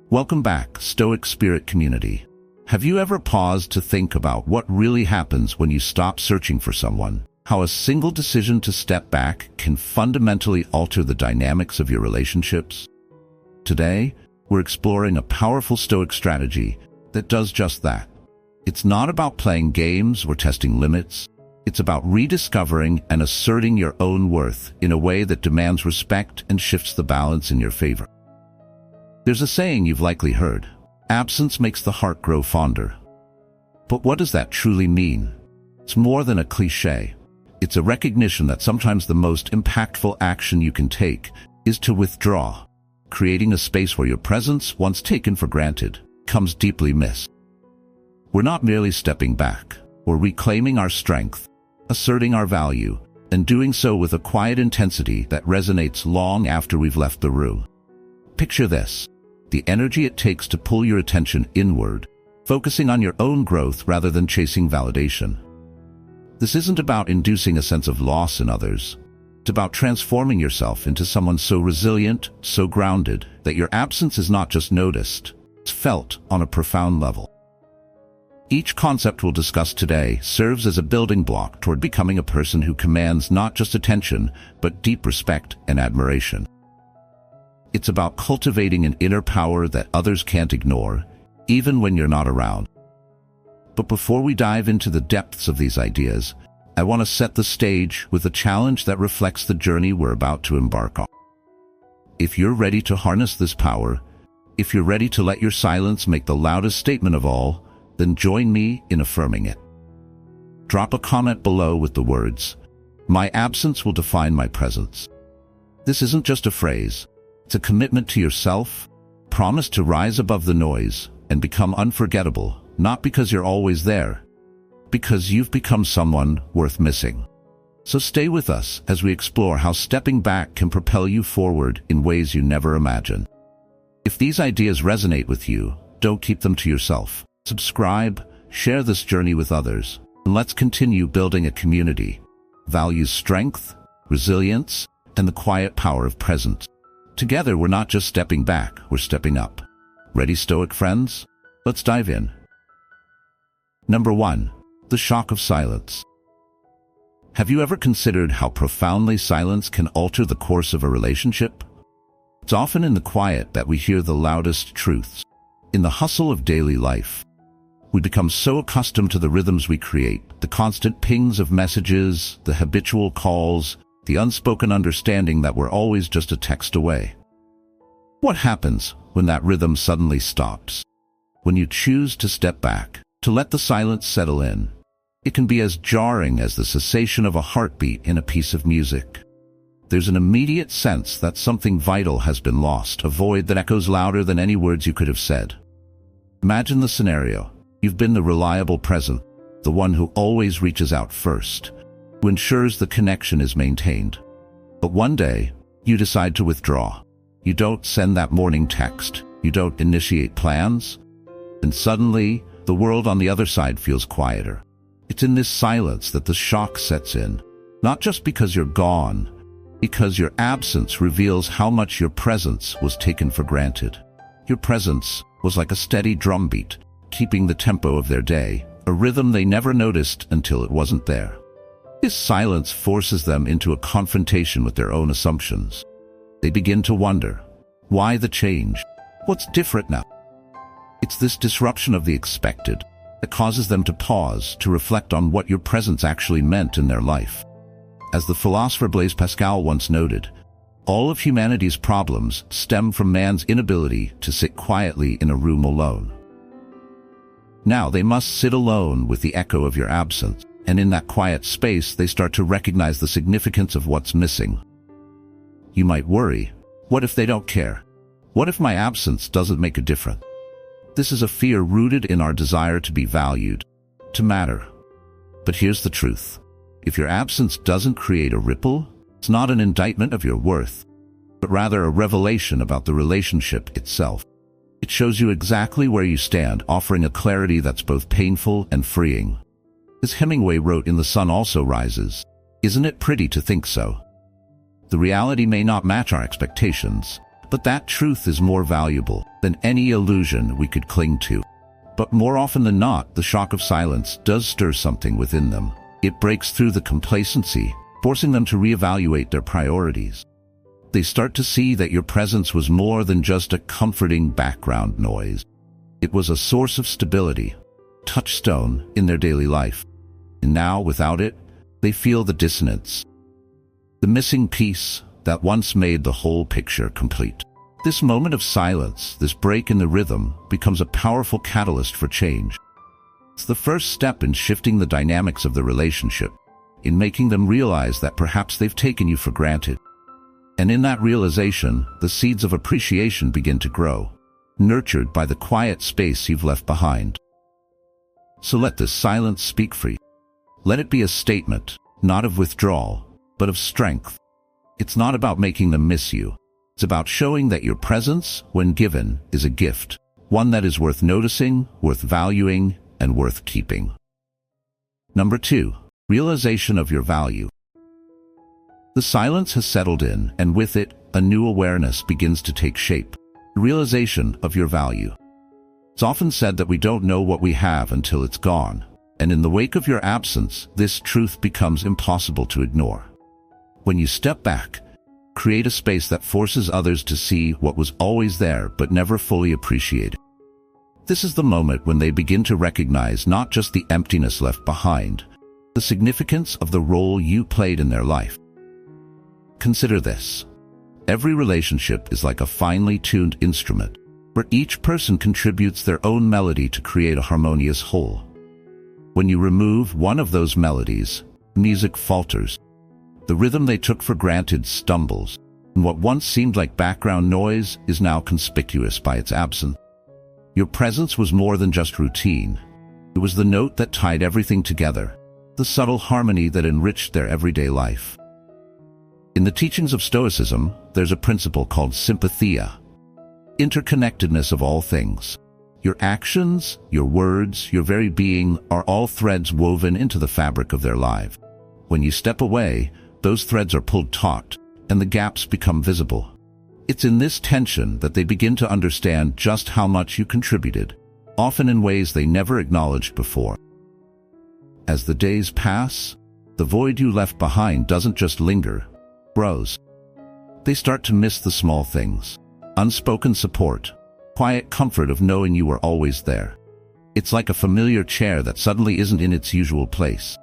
Welcome back, Stoic Spirit community. Have you ever paused to think about what really happens when you stop searching for someone? How a single decision to step back can fundamentally alter the dynamics of your relationships? Today, we're exploring a powerful Stoic strategy that does just that. It's not about playing games or testing limits. It's about rediscovering and asserting your own worth in a way that demands respect and shifts the balance in your favor. There's a saying you've likely heard: absence makes the heart grow fonder. But what does that truly mean? It's more than a cliché. It's a recognition that sometimes the most impactful action you can take is to withdraw, creating a space where your presence, once taken for granted, comes deeply missed. We're not merely stepping back. We're reclaiming our strength, asserting our value, and doing so with a quiet intensity that resonates long after we've left the room. Picture this: the energy it takes to pull your attention inward, focusing on your own growth rather than chasing validation. This isn't about inducing a sense of loss in others. It's about transforming yourself into someone so resilient, so grounded, that your absence is not just noticed, it's felt on a profound level. Each concept we'll discuss today serves as a building block toward becoming a person who commands not just attention, but deep respect and admiration. It's about cultivating an inner power that others can't ignore, even when you're not around. But before we dive into the depths of these ideas, I want to set the stage with a challenge that reflects the journey we're about to embark on. If you're ready to harness this power, if you're ready to let your silence make the loudest statement of all, then join me in affirming it. Drop a comment below with the words, "My absence will define my presence." This isn't just a phrase. It's a commitment to yourself, promise to rise above the noise and become unforgettable, not because you're always there, because you've become someone worth missing. So stay with us as we explore how stepping back can propel you forward in ways you never imagined. If these ideas resonate with you, don't keep them to yourself. Subscribe, share this journey with others, and let's continue building a community that values strength, resilience, and the quiet power of presence. Together, we're not just stepping back, we're stepping up. Ready, Stoic friends? Let's dive in. Number 1. The shock of silence. Have you ever considered how profoundly silence can alter the course of a relationship? It's often in the quiet that we hear the loudest truths. In the hustle of daily life, we become so accustomed to the rhythms we create, the constant pings of messages, the habitual calls, the unspoken understanding that we're always just a text away. What happens when that rhythm suddenly stops? When you choose to step back, to let the silence settle in, it can be as jarring as the cessation of a heartbeat in a piece of music. There's an immediate sense that something vital has been lost, a void that echoes louder than any words you could have said. Imagine the scenario. You've been the reliable present, the one who always reaches out first, who ensures the connection is maintained. But one day, you decide to withdraw. You don't send that morning text. You don't initiate plans. And suddenly, the world on the other side feels quieter. It's in this silence that the shock sets in. Not just because you're gone, because your absence reveals how much your presence was taken for granted. Your presence was like a steady drumbeat, keeping the tempo of their day, a rhythm they never noticed until it wasn't there. This silence forces them into a confrontation with their own assumptions. They begin to wonder, why the change? What's different now? It's this disruption of the expected that causes them to pause, to reflect on what your presence actually meant in their life. As the philosopher Blaise Pascal once noted, all of humanity's problems stem from man's inability to sit quietly in a room alone. Now they must sit alone with the echo of your absence, and in that quiet space they start to recognize the significance of what's missing. You might worry, what if they don't care? What if my absence doesn't make a difference? This is a fear rooted in our desire to be valued, to matter. But here's the truth. If your absence doesn't create a ripple, it's not an indictment of your worth, but rather a revelation about the relationship itself. It shows you exactly where you stand, offering a clarity that's both painful and freeing. As Hemingway wrote in The Sun Also Rises, "Isn't it pretty to think so?" The reality may not match our expectations, But that truth is more valuable than any illusion we could cling to. But more often than not, the shock of silence does stir something within them. It breaks through the complacency, forcing them to reevaluate their priorities. They start to see that your presence was more than just a comforting background noise. It was a source of stability, touchstone in their daily life. And now, without it, they feel the dissonance, the missing piece that once made the whole picture complete. This moment of silence, this break in the rhythm, becomes a powerful catalyst for change. It's the first step in shifting the dynamics of the relationship, in making them realize that perhaps they've taken you for granted. And in that realization, the seeds of appreciation begin to grow, nurtured by the quiet space you've left behind. So let this silence speak for you. Let it be a statement, not of withdrawal, but of strength. It's not about making them miss you. It's about showing that your presence, when given, is a gift, one that is worth noticing, worth valuing, and worth keeping. Number 2, realization of your value. The silence has settled in, and with it, a new awareness begins to take shape. The realization of your value. It's often said that we don't know what we have until it's gone, and in the wake of your absence, this truth becomes impossible to ignore. When you step back, create a space that forces others to see what was always there but never fully appreciated. This is the moment when they begin to recognize not just the emptiness left behind, the significance of the role you played in their life. Consider this. Every relationship is like a finely tuned instrument, where each person contributes their own melody to create a harmonious whole. When you remove one of those melodies, music falters. The rhythm they took for granted stumbles, and what once seemed like background noise is now conspicuous by its absence. Your presence was more than just routine. It was the note that tied everything together, the subtle harmony that enriched their everyday life. In the teachings of Stoicism, there's a principle called sympathia, interconnectedness of all things. Your actions, your words, your very being are all threads woven into the fabric of their life. When you step away, those threads are pulled taut, and the gaps become visible. It's in this tension that they begin to understand just how much you contributed, often in ways they never acknowledged before. As the days pass, the void you left behind doesn't just linger, it grows. They start to miss the small things, unspoken support, quiet comfort of knowing you were always there. It's like a familiar chair that suddenly isn't in its usual place.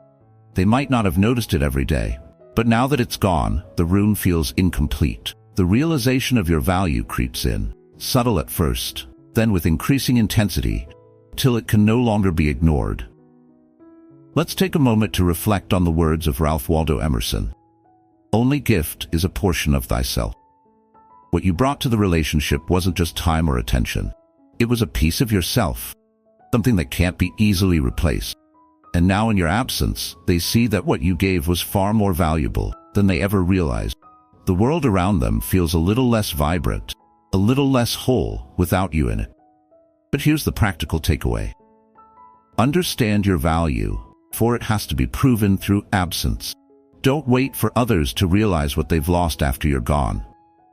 They might not have noticed it every day, but now that it's gone, the room feels incomplete. The realization of your value creeps in, subtle at first, then with increasing intensity, till it can no longer be ignored. Let's take a moment to reflect on the words of Ralph Waldo Emerson. Only gift is a portion of thyself. What you brought to the relationship wasn't just time or attention. It was a piece of yourself, something that can't be easily replaced. And now in your absence, they see that what you gave was far more valuable than they ever realized. The world around them feels a little less vibrant, a little less whole without you in it. But here's the practical takeaway. Understand your value, for it has to be proven through absence. Don't wait for others to realize what they've lost after you're gone.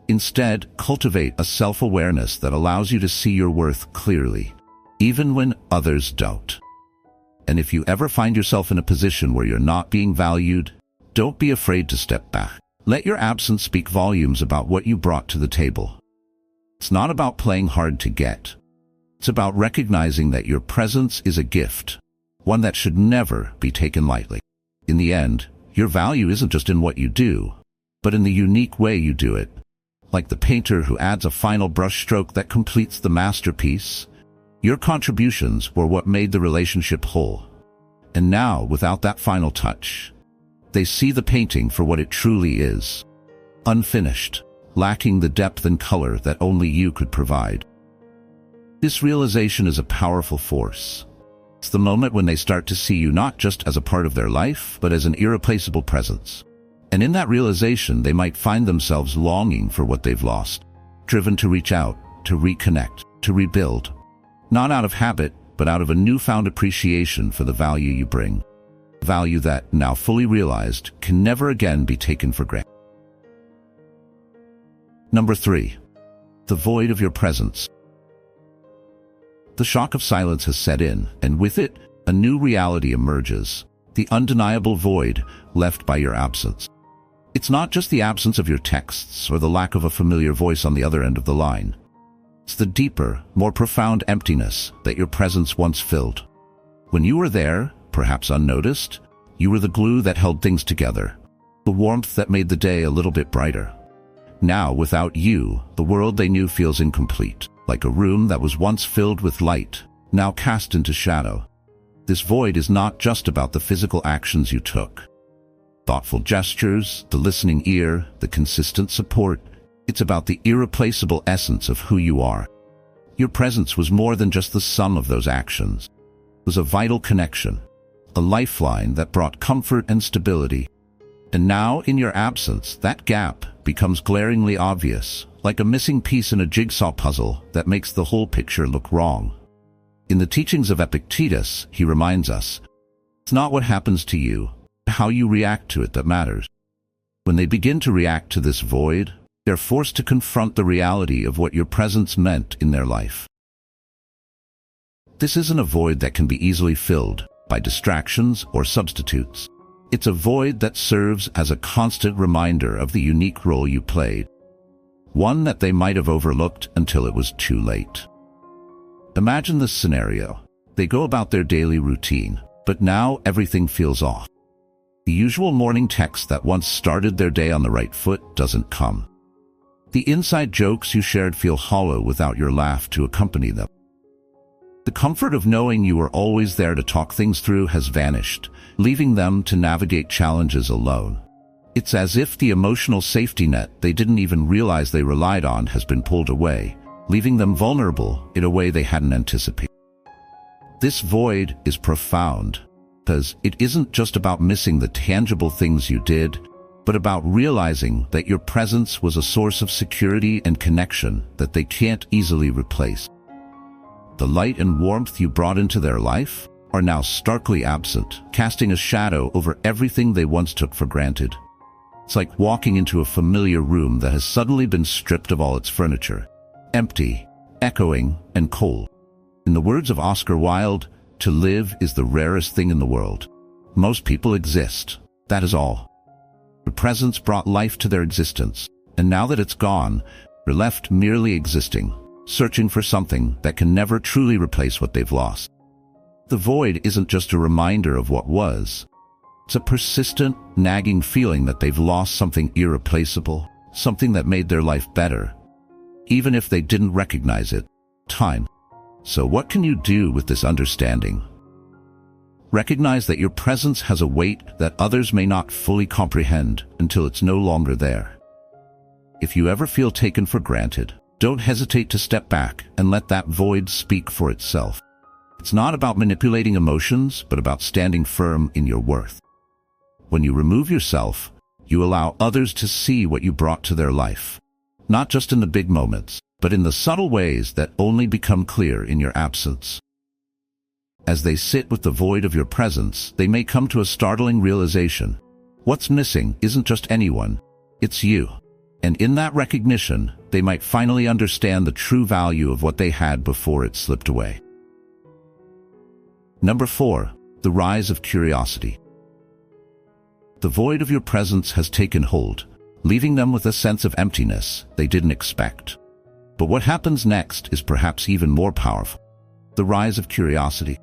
Instead, cultivate a self-awareness that allows you to see your worth clearly, even when others don't. And if you ever find yourself in a position where you're not being valued, don't be afraid to step back. Let your absence speak volumes about what you brought to the table. It's not about playing hard to get. It's about recognizing that your presence is a gift, one that should never be taken lightly. In the end, your value isn't just in what you do, but in the unique way you do it. Like the painter who adds a final brushstroke that completes the masterpiece, your contributions were what made the relationship whole. And now, without that final touch, they see the painting for what it truly is. Unfinished, lacking the depth and color that only you could provide. This realization is a powerful force. It's the moment when they start to see you not just as a part of their life, but as an irreplaceable presence. And in that realization, they might find themselves longing for what they've lost, driven to reach out, to reconnect, to rebuild. Not out of habit, but out of a newfound appreciation for the value you bring. Value that, now fully realized, can never again be taken for granted. Number 3. the void of your presence. The shock of silence has set in, and with it, a new reality emerges, the undeniable void left by your absence. It's not just the absence of your texts or the lack of a familiar voice on the other end of the line. It's the deeper, more profound emptiness that your presence once filled. When you were there, perhaps unnoticed, you were the glue that held things together, the warmth that made the day a little bit brighter. Now, without you, the world they knew feels incomplete, like a room that was once filled with light, now cast into shadow. This void is not just about the physical actions you took. Thoughtful gestures, the listening ear, the consistent support. It's about the irreplaceable essence of who you are. Your presence was more than just the sum of those actions. It was a vital connection, a lifeline that brought comfort and stability. And now, in your absence, that gap becomes glaringly obvious, like a missing piece in a jigsaw puzzle that makes the whole picture look wrong. In the teachings of Epictetus, he reminds us, it's not what happens to you, how you react to it that matters. When they begin to react to this void, they're forced to confront the reality of what your presence meant in their life. This isn't a void that can be easily filled by distractions or substitutes. It's a void that serves as a constant reminder of the unique role you played, one that they might have overlooked until it was too late. Imagine this scenario. They go about their daily routine, but now everything feels off. The usual morning text that once started their day on the right foot doesn't come. The inside jokes you shared feel hollow without your laugh to accompany them. The comfort of knowing you were always there to talk things through has vanished, leaving them to navigate challenges alone. It's as if the emotional safety net they didn't even realize they relied on has been pulled away, leaving them vulnerable in a way they hadn't anticipated. This void is profound, because it isn't just about missing the tangible things you did, but about realizing that your presence was a source of security and connection that they can't easily replace. The light and warmth you brought into their life are now starkly absent, casting a shadow over everything they once took for granted. It's like walking into a familiar room that has suddenly been stripped of all its furniture, empty, echoing, and cold. In the words of Oscar Wilde, to live is the rarest thing in the world. Most people exist, that is all. Your presence brought life to their existence, and now that it's gone, they're left merely existing, searching for something that can never truly replace what they've lost. The void isn't just a reminder of what was. It's a persistent, nagging feeling that they've lost something irreplaceable, something that made their life better, even if they didn't recognize it. Time. So what can you do with this understanding? Recognize that your presence has a weight that others may not fully comprehend until it's no longer there. If you ever feel taken for granted, don't hesitate to step back and let that void speak for itself. It's not about manipulating emotions, but about standing firm in your worth. When you remove yourself, you allow others to see what you brought to their life, not just in the big moments, but in the subtle ways that only become clear in your absence. As they sit with the void of your presence, they may come to a startling realization. What's missing isn't just anyone, it's you. And in that recognition, they might finally understand the true value of what they had before it slipped away. Number 4, the rise of curiosity. The void of your presence has taken hold, leaving them with a sense of emptiness they didn't expect. But what happens next is perhaps even more powerful. The rise of curiosity.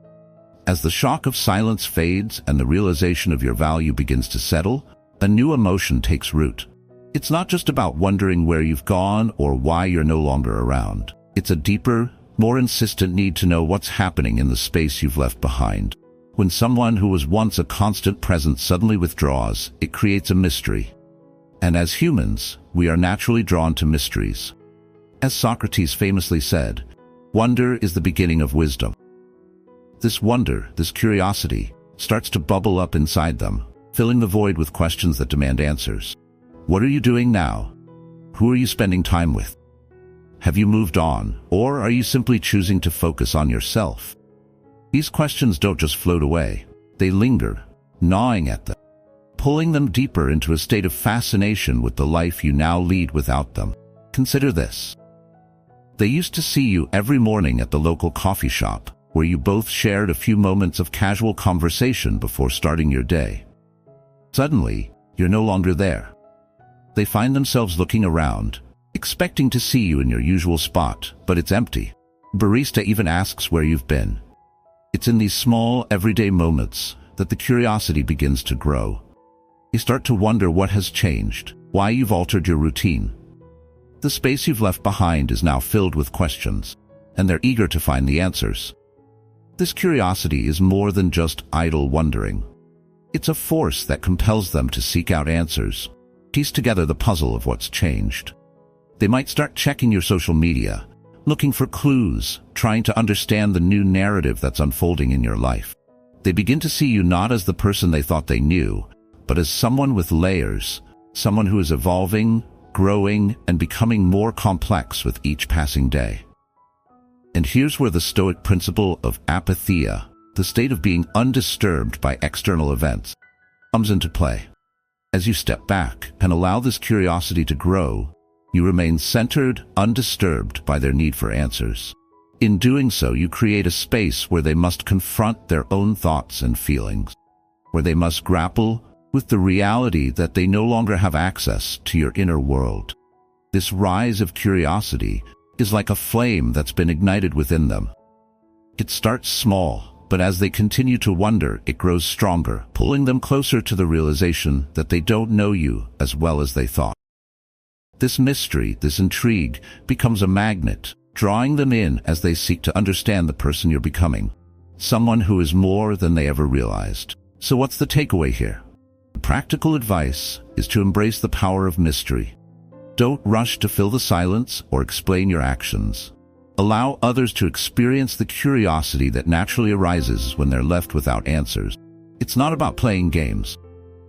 As the shock of silence fades and the realization of your value begins to settle, a new emotion takes root. It's not just about wondering where you've gone or why you're no longer around. It's a deeper, more insistent need to know what's happening in the space you've left behind. When someone who was once a constant presence suddenly withdraws, it creates a mystery. And as humans, we are naturally drawn to mysteries. As Socrates famously said, wonder is the beginning of wisdom. This wonder, this curiosity, starts to bubble up inside them, filling the void with questions that demand answers. What are you doing now? Who are you spending time with? Have you moved on, or are you simply choosing to focus on yourself? These questions don't just float away. They linger, gnawing at them, pulling them deeper into a state of fascination with the life you now lead without them. Consider this. They used to see you every morning at the local coffee shop, where you both shared a few moments of casual conversation before starting your day. Suddenly, you're no longer there. They find themselves looking around, expecting to see you in your usual spot, but it's empty. Barista even asks where you've been. It's in these small, everyday moments that the curiosity begins to grow. You start to wonder what has changed, why you've altered your routine. The space you've left behind is now filled with questions, and they're eager to find the answers. This curiosity is more than just idle wondering. It's a force that compels them to seek out answers, piece together the puzzle of what's changed. They might start checking your social media, looking for clues, trying to understand the new narrative that's unfolding in your life. They begin to see you not as the person they thought they knew, but as someone with layers, someone who is evolving, growing, and becoming more complex with each passing day. And here's where the Stoic principle of apatheia, the state of being undisturbed by external events, comes into play. As you step back and allow this curiosity to grow, you remain centered, undisturbed by their need for answers. In doing so, you create a space where they must confront their own thoughts and feelings, where they must grapple with the reality that they no longer have access to your inner world. This rise of curiosity is like a flame that's been ignited within them. It starts small, but as they continue to wonder, it grows stronger, pulling them closer to the realization that they don't know you as well as they thought. This mystery, this intrigue, becomes a magnet, drawing them in as they seek to understand the person you're becoming, someone who is more than they ever realized. So what's the takeaway here? The practical advice is to embrace the power of mystery. Don't rush to fill the silence or explain your actions. Allow others to experience the curiosity that naturally arises when they're left without answers. It's not about playing games.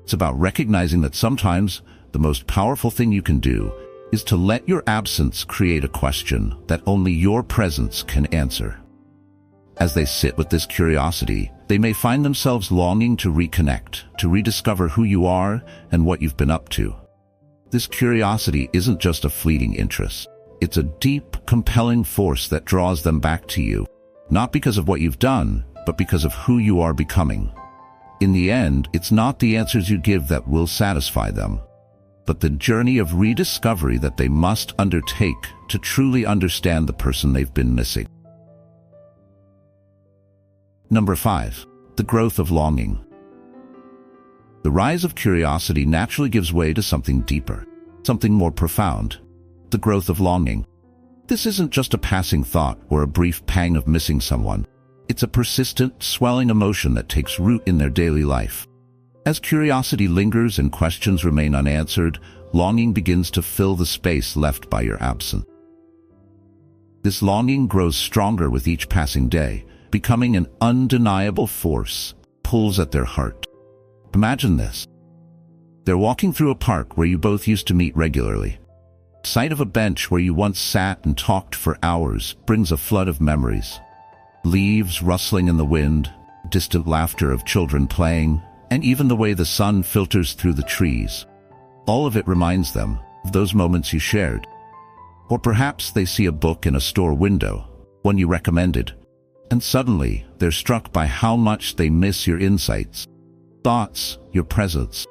It's about recognizing that sometimes the most powerful thing you can do is to let your absence create a question that only your presence can answer. As they sit with this curiosity, they may find themselves longing to reconnect, to rediscover who you are and what you've been up to. This curiosity isn't just a fleeting interest. It's a deep, compelling force that draws them back to you, not because of what you've done, but because of who you are becoming. In the end, it's not the answers you give that will satisfy them, but the journey of rediscovery that they must undertake to truly understand the person they've been missing. Number 5. The growth of longing. The rise of curiosity naturally gives way to something deeper, something more profound: the growth of longing. This isn't just a passing thought or a brief pang of missing someone. It's a persistent, swelling emotion that takes root in their daily life. As curiosity lingers and questions remain unanswered, longing begins to fill the space left by your absence. This longing grows stronger with each passing day, becoming an undeniable force, pulls at their heart. Imagine this. They're walking through a park where you both used to meet regularly. Sight of a bench where you once sat and talked for hours brings a flood of memories. Leaves rustling in the wind, distant laughter of children playing, and even the way the sun filters through the trees. All of it reminds them of those moments you shared. Or perhaps they see a book in a store window, one you recommended, and suddenly they're struck by how much they miss your insights, thoughts, your presence.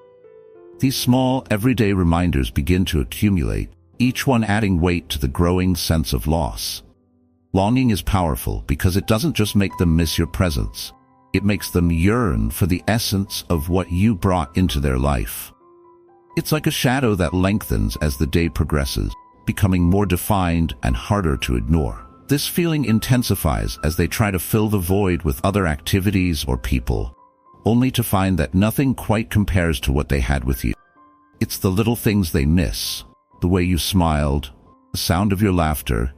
These small, everyday reminders begin to accumulate, each one adding weight to the growing sense of loss. Longing is powerful because it doesn't just make them miss your presence. It makes them yearn for the essence of what you brought into their life. It's like a shadow that lengthens as the day progresses, becoming more defined and harder to ignore. This feeling intensifies as they try to fill the void with other activities or people, only to find that nothing quite compares to what they had with you. It's the little things they miss: the way you smiled, the sound of your laughter,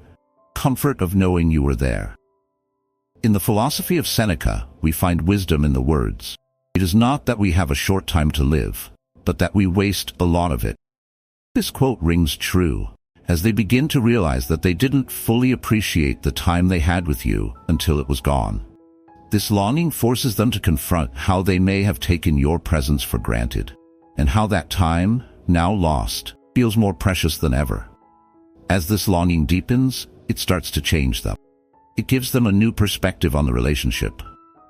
comfort of knowing you were there. In the philosophy of Seneca, we find wisdom in the words, "It is not that we have a short time to live, but that we waste a lot of it." This quote rings true, as they begin to realize that they didn't fully appreciate the time they had with you until it was gone. This longing forces them to confront how they may have taken your presence for granted, and how that time, now lost, feels more precious than ever. As this longing deepens, it starts to change them. It gives them a new perspective on the relationship,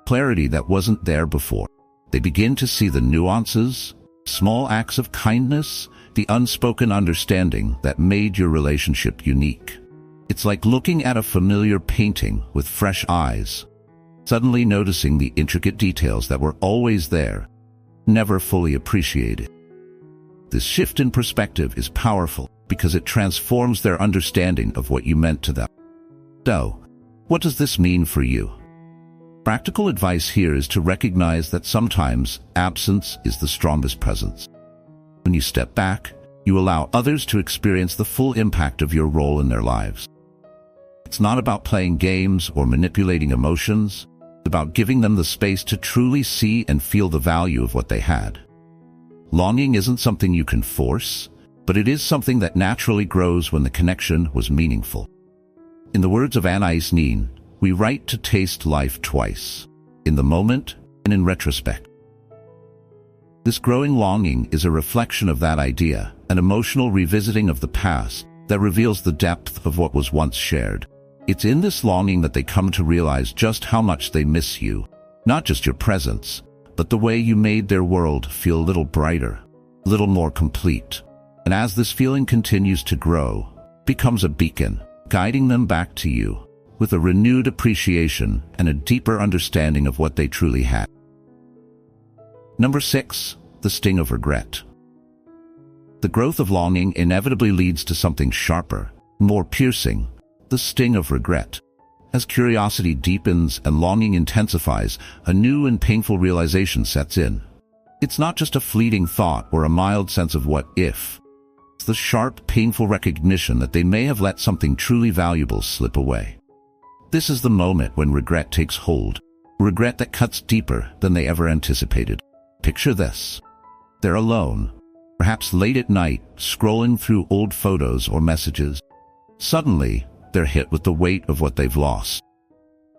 clarity that wasn't there before. They begin to see the nuances, small acts of kindness, the unspoken understanding that made your relationship unique. It's like looking at a familiar painting with fresh eyes, suddenly noticing the intricate details that were always there, never fully appreciated. This shift in perspective is powerful because it transforms their understanding of what you meant to them. So, what does this mean for you? Practical advice here is to recognize that sometimes absence is the strongest presence. When you step back, you allow others to experience the full impact of your role in their lives. It's not about playing games or manipulating emotions. It's about giving them the space to truly see and feel the value of what they had. Longing isn't something you can force, but it is something that naturally grows when the connection was meaningful. In the words of Anais Nin, we write to taste life twice, in the moment and in retrospect. This growing longing is a reflection of that idea, an emotional revisiting of the past that reveals the depth of what was once shared. It's in this longing that they come to realize just how much they miss you, not just your presence, but the way you made their world feel a little brighter, a little more complete. And as this feeling continues to grow, it becomes a beacon, guiding them back to you, with a renewed appreciation and a deeper understanding of what they truly had. Number 6, the sting of regret. The growth of longing inevitably leads to something sharper, more piercing, the sting of regret. As curiosity deepens and longing intensifies, a new and painful realization sets in. It's not just a fleeting thought or a mild sense of what if. It's the sharp, painful recognition that they may have let something truly valuable slip away. This is the moment when regret takes hold, regret that cuts deeper than they ever anticipated. Picture this. They're alone, perhaps late at night, scrolling through old photos or messages. Suddenly, they're hit with the weight of what they've lost.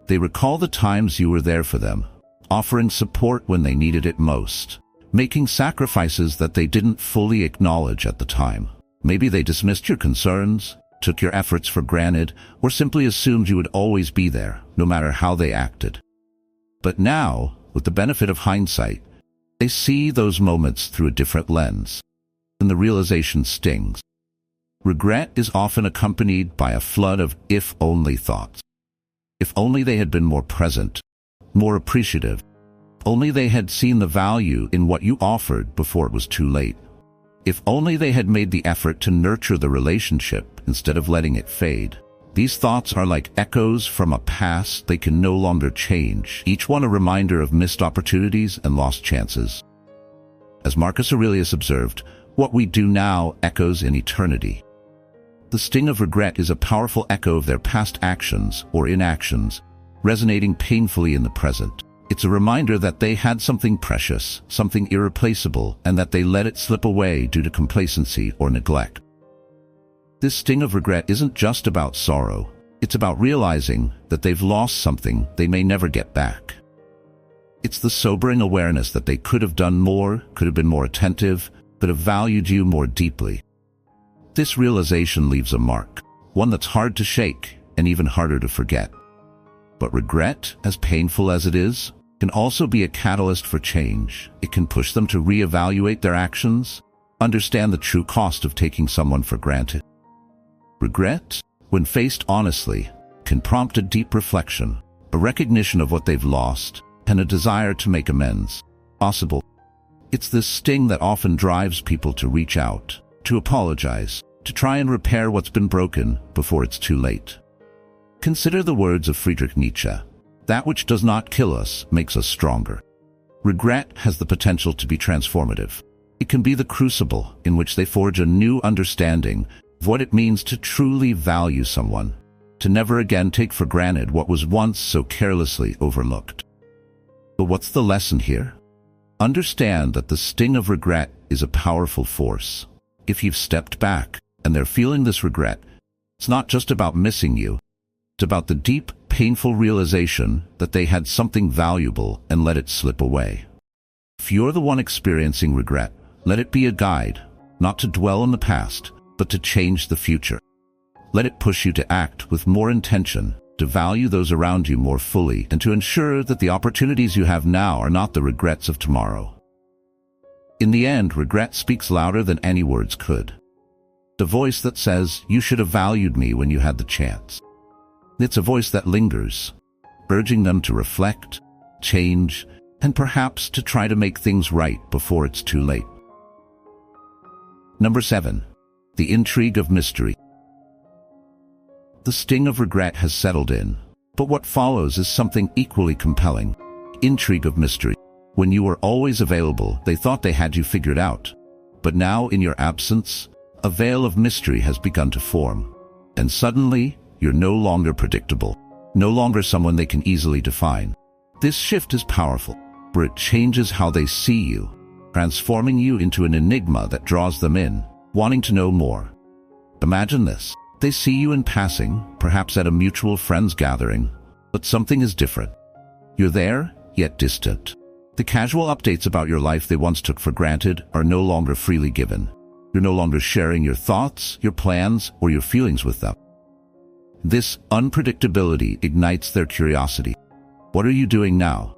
They recall the times you were there for them, offering support when they needed it most, making sacrifices that they didn't fully acknowledge at the time. Maybe they dismissed your concerns, took your efforts for granted, or simply assumed you would always be there, no matter how they acted. But now, with the benefit of hindsight, they see those moments through a different lens, and the realization stings. Regret is often accompanied by a flood of if-only thoughts. If only they had been more present, more appreciative. If only they had seen the value in what you offered before it was too late. If only they had made the effort to nurture the relationship instead of letting it fade. These thoughts are like echoes from a past they can no longer change, each one a reminder of missed opportunities and lost chances. As Marcus Aurelius observed, what we do now echoes in eternity. The sting of regret is a powerful echo of their past actions or inactions, resonating painfully in the present. It's a reminder that they had something precious, something irreplaceable, and that they let it slip away due to complacency or neglect. This sting of regret isn't just about sorrow. It's about realizing that they've lost something they may never get back. It's the sobering awareness that they could have done more, could have been more attentive, could have valued you more deeply. This realization leaves a mark, one that's hard to shake and even harder to forget. But regret, as painful as it is, can also be a catalyst for change. It can push them to reevaluate their actions, understand the true cost of taking someone for granted. Regret, when faced honestly, can prompt a deep reflection, a recognition of what they've lost, and a desire to make amends. Possible. It's this sting that often drives people to reach out, to apologize, to try and repair what's been broken before it's too late. Consider the words of Friedrich Nietzsche. That which does not kill us makes us stronger. Regret has the potential to be transformative. It can be the crucible in which they forge a new understanding of what it means to truly value someone, to never again take for granted what was once so carelessly overlooked. But what's the lesson here? Understand that the sting of regret is a powerful force. If you've stepped back and they're feeling this regret, it's not just about missing you. It's about the deep, painful realization that they had something valuable and let it slip away. If you're the one experiencing regret, let it be a guide, not to dwell on the past, but to change the future. Let it push you to act with more intention, to value those around you more fully, and to ensure that the opportunities you have now are not the regrets of tomorrow. In the end, regret speaks louder than any words could. The voice that says, "You should have valued me when you had the chance." It's a voice that lingers, urging them to reflect, change, and perhaps to try to make things right before it's too late. Number 7. The intrigue of mystery. The sting of regret has settled in, but what follows is something equally compelling. Intrigue of mystery. When you were always available, they thought they had you figured out. But now, in your absence, a veil of mystery has begun to form. And suddenly, you're no longer predictable, no longer someone they can easily define. This shift is powerful, for it changes how they see you, transforming you into an enigma that draws them in, wanting to know more. Imagine this. They see you in passing, perhaps at a mutual friends gathering, but something is different. You're there, yet distant. The casual updates about your life they once took for granted are no longer freely given. You're no longer sharing your thoughts, your plans, or your feelings with them. This unpredictability ignites their curiosity. What are you doing now?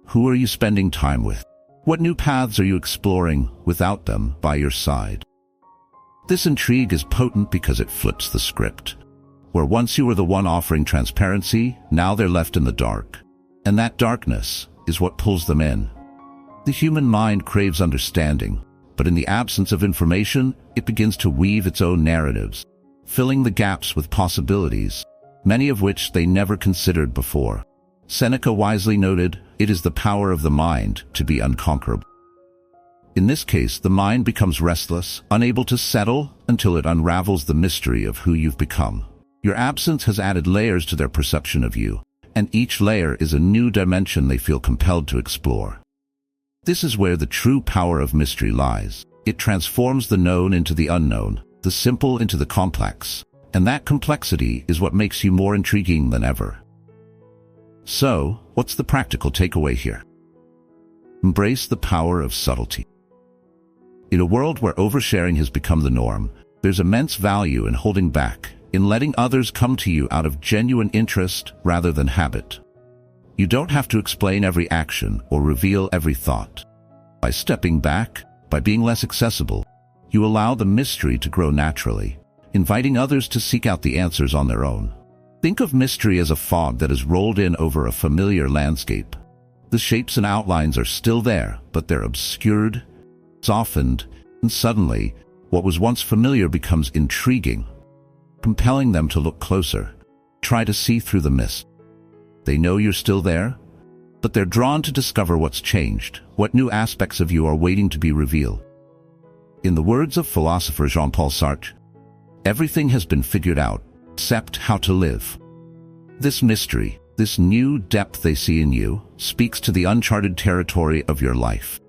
Who are you spending time with? What new paths are you exploring without them by your side? This intrigue is potent because it flips the script. Where once you were the one offering transparency, now they're left in the dark. And that darkness is what pulls them in. The human mind craves understanding, but in the absence of information, it begins to weave its own narratives, filling the gaps with possibilities, many of which they never considered before. Seneca wisely noted, "It is the power of the mind to be unconquerable." In this case, the mind becomes restless, unable to settle until it unravels the mystery of who you've become. Your absence has added layers to their perception of you, and each layer is a new dimension they feel compelled to explore. This is where the true power of mystery lies. It transforms the known into the unknown, the simple into the complex, and that complexity is what makes you more intriguing than ever. So, what's the practical takeaway here? Embrace the power of subtlety. In a world where oversharing has become the norm, there's immense value in holding back, in letting others come to you out of genuine interest rather than habit. You don't have to explain every action or reveal every thought. By stepping back, by being less accessible, you allow the mystery to grow naturally, inviting others to seek out the answers on their own. Think of mystery as a fog that has rolled in over a familiar landscape. The shapes and outlines are still there, but they're obscured, softened, and suddenly, what was once familiar becomes intriguing, compelling them to look closer, try to see through the mist. They know you're still there, but they're drawn to discover what's changed, what new aspects of you are waiting to be revealed. In the words of philosopher Jean-Paul Sartre, everything has been figured out, except how to live. This mystery, this new depth they see in you, speaks to the uncharted territory of your life.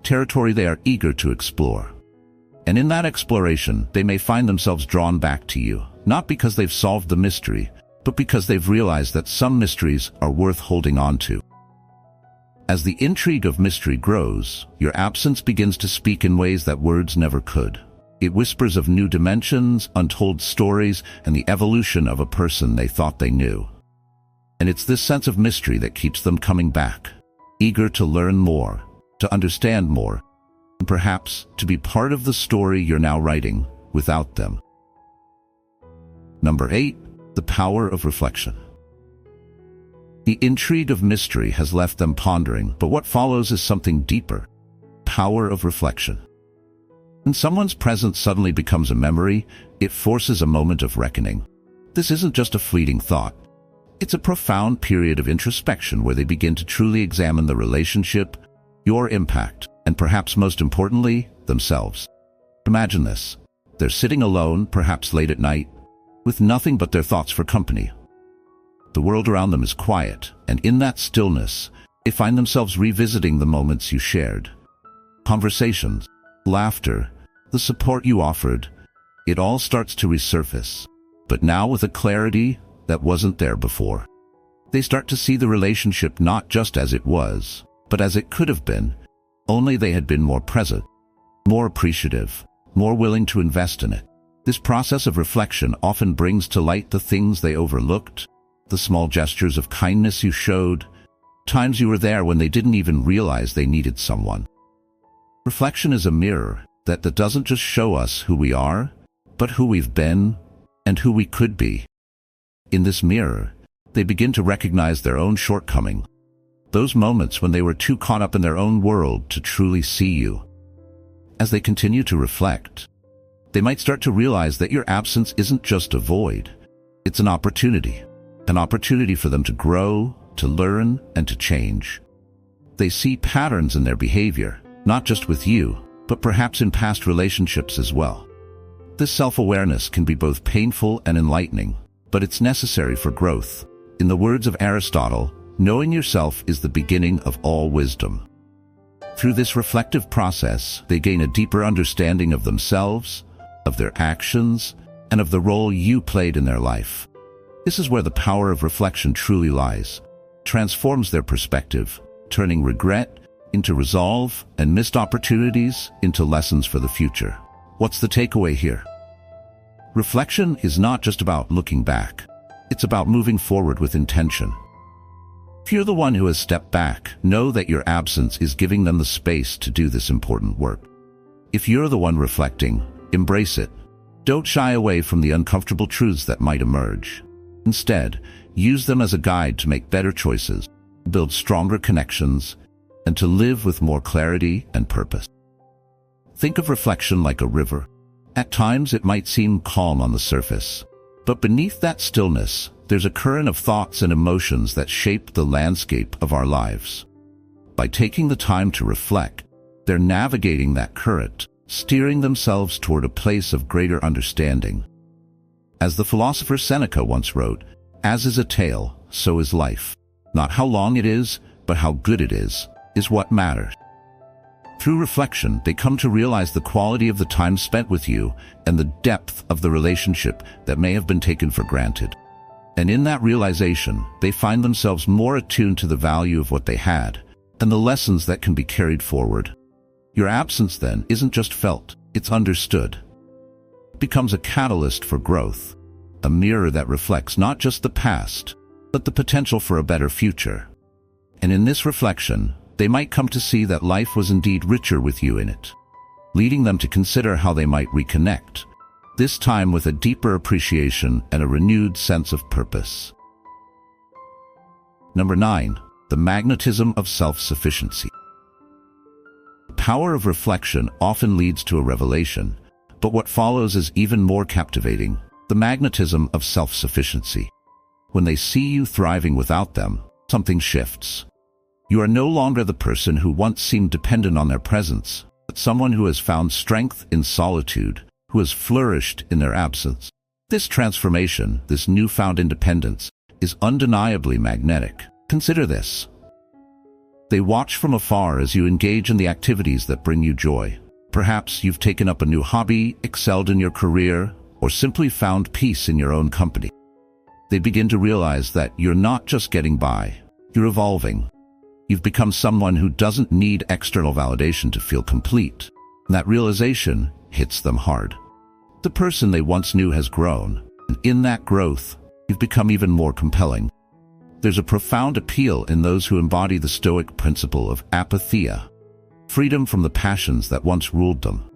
Territory they are eager to explore. And in that exploration, they may find themselves drawn back to you, not because they've solved the mystery, but because they've realized that some mysteries are worth holding on to. As the intrigue of mystery grows, your absence begins to speak in ways that words never could. It whispers of new dimensions, untold stories, and the evolution of a person they thought they knew. And it's this sense of mystery that keeps them coming back, eager to learn more, to understand more, and perhaps to be part of the story you're now writing without them. Number 8. The power of reflection. The intrigue of mystery has left them pondering, but what follows is something deeper. Power of reflection. When someone's presence suddenly becomes a memory, it forces a moment of reckoning. This isn't just a fleeting thought. It's a profound period of introspection where they begin to truly examine the relationship, your impact, and perhaps most importantly, themselves. Imagine this. They're sitting alone, perhaps late at night, with nothing but their thoughts for company. The world around them is quiet, and in that stillness, they find themselves revisiting the moments you shared. Conversations, laughter, the support you offered, it all starts to resurface, but now with a clarity that wasn't there before. They start to see the relationship not just as it was, but as it could have been, only they had been more present, more appreciative, more willing to invest in it. This process of reflection often brings to light the things they overlooked, the small gestures of kindness you showed, times you were there when they didn't even realize they needed someone. Reflection is a mirror that doesn't just show us who we are, but who we've been and who we could be. In this mirror, they begin to recognize their own shortcoming, those moments when they were too caught up in their own world to truly see you. As they continue to reflect, they might start to realize that your absence isn't just a void, it's an opportunity for them to grow, to learn, and to change. They see patterns in their behavior, not just with you, but perhaps in past relationships as well. This self-awareness can be both painful and enlightening, but it's necessary for growth. In the words of Aristotle, knowing yourself is the beginning of all wisdom. Through this reflective process, they gain a deeper understanding of themselves, of their actions, and of the role you played in their life. This is where the power of reflection truly lies. It transforms their perspective, turning regret into resolve and missed opportunities into lessons for the future. What's the takeaway here? Reflection is not just about looking back. It's about moving forward with intention. If you're the one who has stepped back, know that your absence is giving them the space to do this important work. If you're the one reflecting, embrace it. Don't shy away from the uncomfortable truths that might emerge. Instead, use them as a guide to make better choices, build stronger connections, and to live with more clarity and purpose. Think of reflection like a river. At times it might seem calm on the surface, but beneath that stillness, there's a current of thoughts and emotions that shape the landscape of our lives. By taking the time to reflect, they're navigating that current, steering themselves toward a place of greater understanding. As the philosopher Seneca once wrote, "As is a tale, so is life. Not how long it is, but how good it is what matters." Through reflection, they come to realize the quality of the time spent with you and the depth of the relationship that may have been taken for granted. And in that realization, they find themselves more attuned to the value of what they had and the lessons that can be carried forward. Your absence, then, isn't just felt, it's understood. It becomes a catalyst for growth, a mirror that reflects not just the past, but the potential for a better future. And in this reflection, they might come to see that life was indeed richer with you in it, leading them to consider how they might reconnect, this time with a deeper appreciation and a renewed sense of purpose. Number 9. The magnetism of self-sufficiency. The power of reflection often leads to a revelation, but what follows is even more captivating: the magnetism of self-sufficiency. When they see you thriving without them, something shifts. You are no longer the person who once seemed dependent on their presence, but someone who has found strength in solitude, who has flourished in their absence. This transformation, this newfound independence, is undeniably magnetic. Consider this. They watch from afar as you engage in the activities that bring you joy. Perhaps you've taken up a new hobby, excelled in your career, or simply found peace in your own company. They begin to realize that you're not just getting by, you're evolving. You've become someone who doesn't need external validation to feel complete. And that realization hits them hard. The person they once knew has grown, and in that growth, you've become even more compelling. There's a profound appeal in those who embody the Stoic principle of apatheia, freedom from the passions that once ruled them.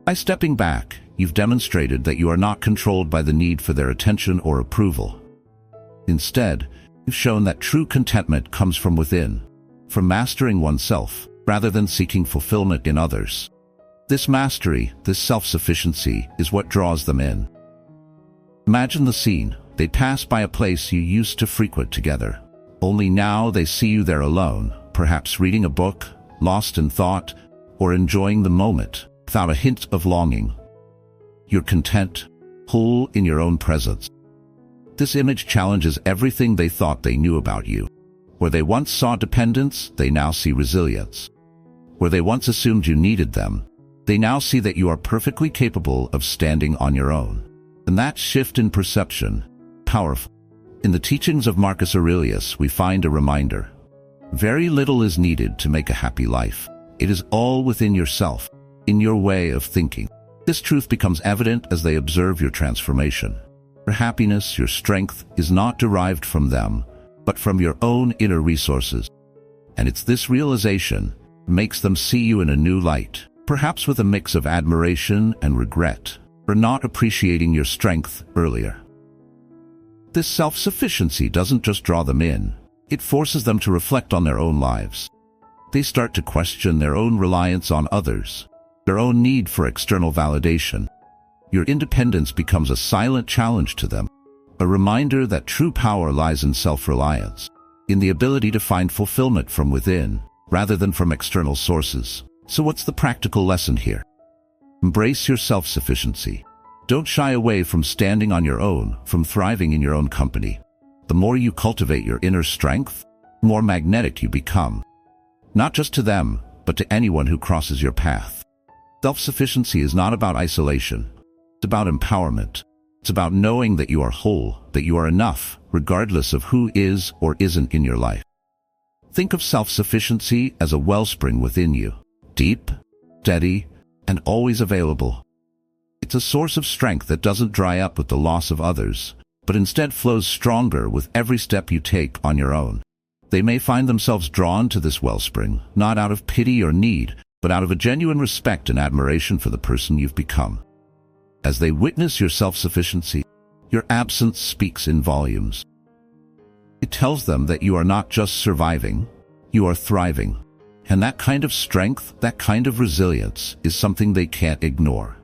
By stepping back, you've demonstrated that you are not controlled by the need for their attention or approval. Instead, you've shown that true contentment comes from within, from mastering oneself, rather than seeking fulfillment in others. This mastery, this self-sufficiency, is what draws them in. Imagine the scene. They pass by a place you used to frequent together. Only now they see you there alone, perhaps reading a book, lost in thought, or enjoying the moment, without a hint of longing. You're content, whole in your own presence. This image challenges everything they thought they knew about you. Where they once saw dependence, they now see resilience. Where they once assumed you needed them, they now see that you are perfectly capable of standing on your own. And that shift in perception, powerful. In the teachings of Marcus Aurelius, we find a reminder. Very little is needed to make a happy life. It is all within yourself, in your way of thinking. This truth becomes evident as they observe your transformation. Your happiness, your strength is not derived from them, but from your own inner resources. And it's this realization that makes them see you in a new light, perhaps with a mix of admiration and regret for not appreciating your strength earlier. This self-sufficiency doesn't just draw them in, it forces them to reflect on their own lives. They start to question their own reliance on others, their own need for external validation. Your independence becomes a silent challenge to them, a reminder that true power lies in self-reliance, in the ability to find fulfillment from within, rather than from external sources. So what's the practical lesson here? Embrace your self-sufficiency. Don't shy away from standing on your own, from thriving in your own company. The more you cultivate your inner strength, the more magnetic you become. Not just to them, but to anyone who crosses your path. Self-sufficiency is not about isolation. It's about empowerment. It's about knowing that you are whole, that you are enough, regardless of who is or isn't in your life. Think of self-sufficiency as a wellspring within you, deep, steady, and always available. It's a source of strength that doesn't dry up with the loss of others, but instead flows stronger with every step you take on your own. They may find themselves drawn to this wellspring, not out of pity or need, but out of a genuine respect and admiration for the person you've become. As they witness your self-sufficiency, your absence speaks in volumes. It tells them that you are not just surviving, you are thriving. And that kind of strength, that kind of resilience, is something they can't ignore.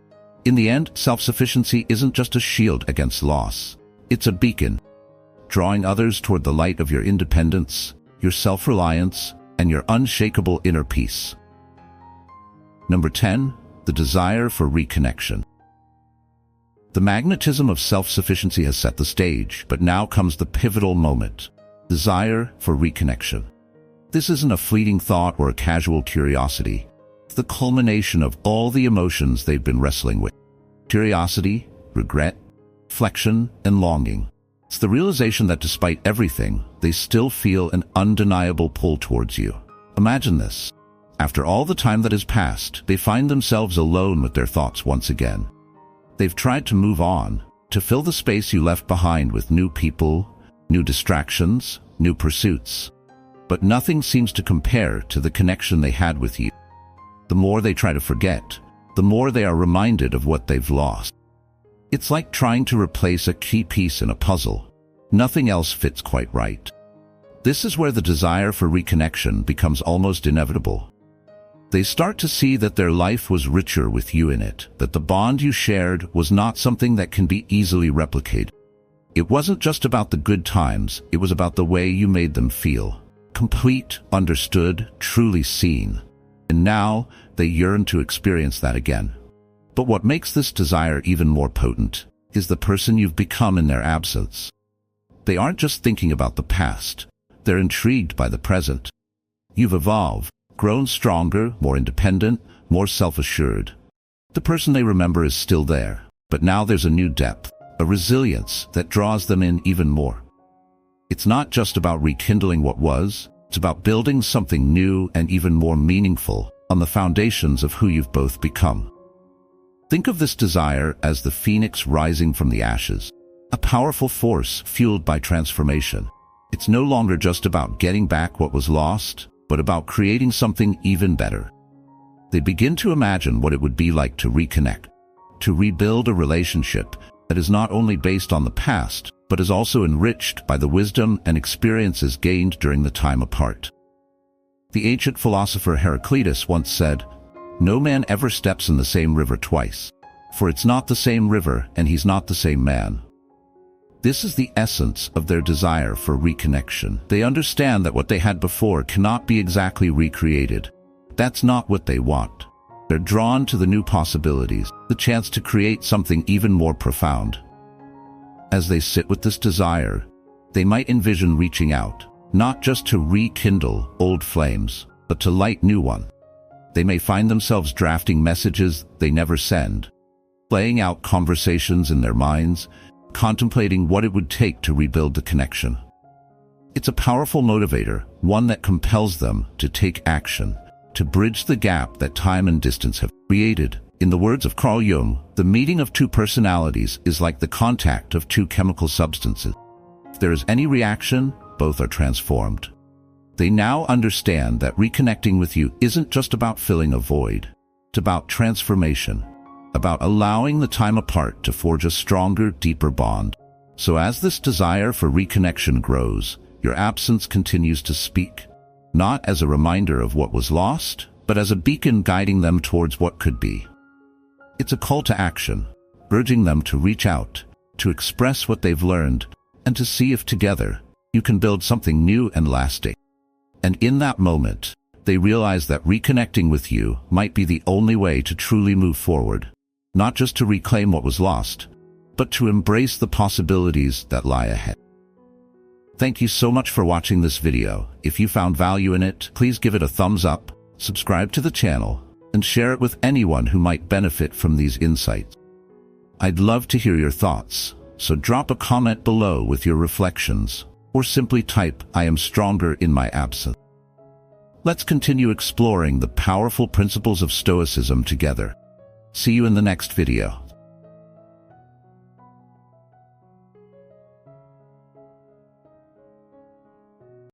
In the end, self-sufficiency isn't just a shield against loss. It's a beacon, drawing others toward the light of your independence, your self-reliance, and your unshakable inner peace. Number 10, the desire for reconnection. The magnetism of self-sufficiency has set the stage, but now comes the pivotal moment, desire for reconnection. This isn't a fleeting thought or a casual curiosity. It's the culmination of all the emotions they've been wrestling with. Curiosity, regret, reflection, and longing. It's the realization that despite everything, they still feel an undeniable pull towards you. Imagine this. After all the time that has passed, they find themselves alone with their thoughts once again. They've tried to move on, to fill the space you left behind with new people, new distractions, new pursuits. But nothing seems to compare to the connection they had with you. The more they try to forget, the more they are reminded of what they've lost. It's like trying to replace a key piece in a puzzle. Nothing else fits quite right. This is where the desire for reconnection becomes almost inevitable. They start to see that their life was richer with you in it, that the bond you shared was not something that can be easily replicated. It wasn't just about the good times, it was about the way you made them feel. Complete, understood, truly seen. And now, they yearn to experience that again. But what makes this desire even more potent is the person you've become in their absence. They aren't just thinking about the past, they're intrigued by the present. You've evolved, grown stronger, more independent, more self-assured. The person they remember is still there, but now there's a new depth, a resilience that draws them in even more. It's not just about rekindling what was, it's about building something new and even more meaningful on the foundations of who you've both become. Think of this desire as the phoenix rising from the ashes, a powerful force fueled by transformation. It's no longer just about getting back what was lost, but about creating something even better. They begin to imagine what it would be like to reconnect, to rebuild a relationship that is not only based on the past, but is also enriched by the wisdom and experiences gained during the time apart. The ancient philosopher Heraclitus once said, "No man ever steps in the same river twice, for it's not the same river and he's not the same man." This is the essence of their desire for reconnection. They understand that what they had before cannot be exactly recreated. That's not what they want. They're drawn to the new possibilities, the chance to create something even more profound. As they sit with this desire, they might envision reaching out, not just to rekindle old flames, but to light new ones. They may find themselves drafting messages they never send, playing out conversations in their minds, contemplating what it would take to rebuild the connection. It's a powerful motivator, one that compels them to take action, to bridge the gap that time and distance have created. In the words of Carl Jung, the meeting of two personalities is like the contact of two chemical substances. If there is any reaction, both are transformed. They now understand that reconnecting with you isn't just about filling a void. It's about transformation, about allowing the time apart to forge a stronger, deeper bond. So as this desire for reconnection grows, your absence continues to speak, not as a reminder of what was lost, but as a beacon guiding them towards what could be. It's a call to action, urging them to reach out, to express what they've learned, and to see if together you can build something new and lasting. And in that moment, they realize that reconnecting with you might be the only way to truly move forward, not just to reclaim what was lost, but to embrace the possibilities that lie ahead. Thank you so much for watching this video. If you found value in it, please give it a thumbs up, subscribe to the channel, and share it with anyone who might benefit from these insights. I'd love to hear your thoughts, so drop a comment below with your reflections, or simply type, "I am stronger in my absence." Let's continue exploring the powerful principles of Stoicism together. See you in the next video.